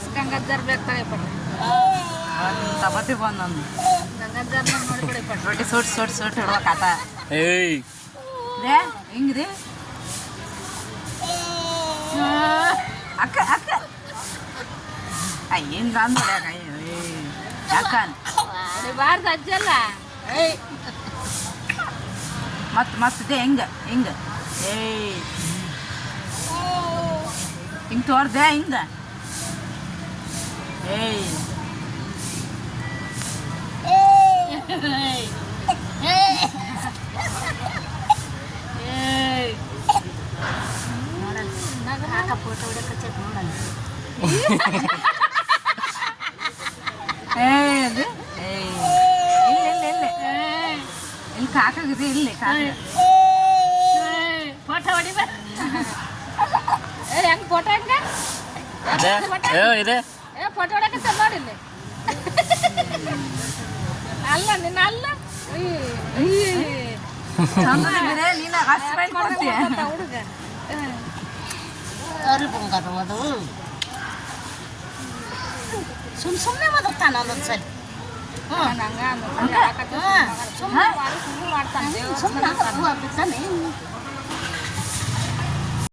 class Gangadhar ಬೇಕಾರೆ ಪಟ್ಟ ತಪತಿ ಬಂದೊಂದು ಗಂಗಾಧರ್ ನೋಡ್ಬಿಡಿ ಪಟ್ಟ ರೊಟ್ಟಿ ಸುಟ್ಟು ಹಿಡುವ ಕಾಟ ಏಯ್ ರೇ ಹಿಂಗ್ರಿ ಅಕ್ಕ ಅಕ್ಕ ಹಿಂಗ ಅಂದ್ಬಿಡ ಯಾಕನ್ ಬಾರ್ದು ಅಜ್ಜಲ್ಲ ಏಯ್ ಮತ್ತಿದೆ ಹಿಂಗ ಏಯ್ ಹಿಂಗೆ ತೋರ್ದೆ ಹಿಂಗ ಏಯ್ ಹಾಕ ಫೋಟೋ ಹೊಡಕ್ಕೆ ಚೆಕ್ ನೋಡಲ್ಲ ಏಯ್ ಅದು ಏಯ್ ಇಲ್ಲ ಇಲ್ಲಿ ಕಾಕಾಗಿದೆ ಇಲ್ಲಿ ಕಾಕ ಫೋಟೋ ಹೊಡಿಬ ಹೆಂಗ್ ಫೋಟೋ ಹಂಗ ಇದೆ ಫೋಟೋ ಹೊಡಕತ್ತ ನೋಡಿಲ್ಲ ಅಲ್ಲ ನಿನ್ನ ಅಲ್ಲ ಚಂದ್ರೆ ನೀನು ಅಷ್ಟು ಮೈಂಡ್ ಕೊಡ್ತೀಯ ಹುಡುಗ ಸುಮ್ಮನೆ ಮಾತಾಡ್ತಾನ ಒಂದೊಂದು ಸರಿ ಸುಮ್ಮನೆ ಮಾಡ್ತಾನೆ ಸುಮ್ಮನೆ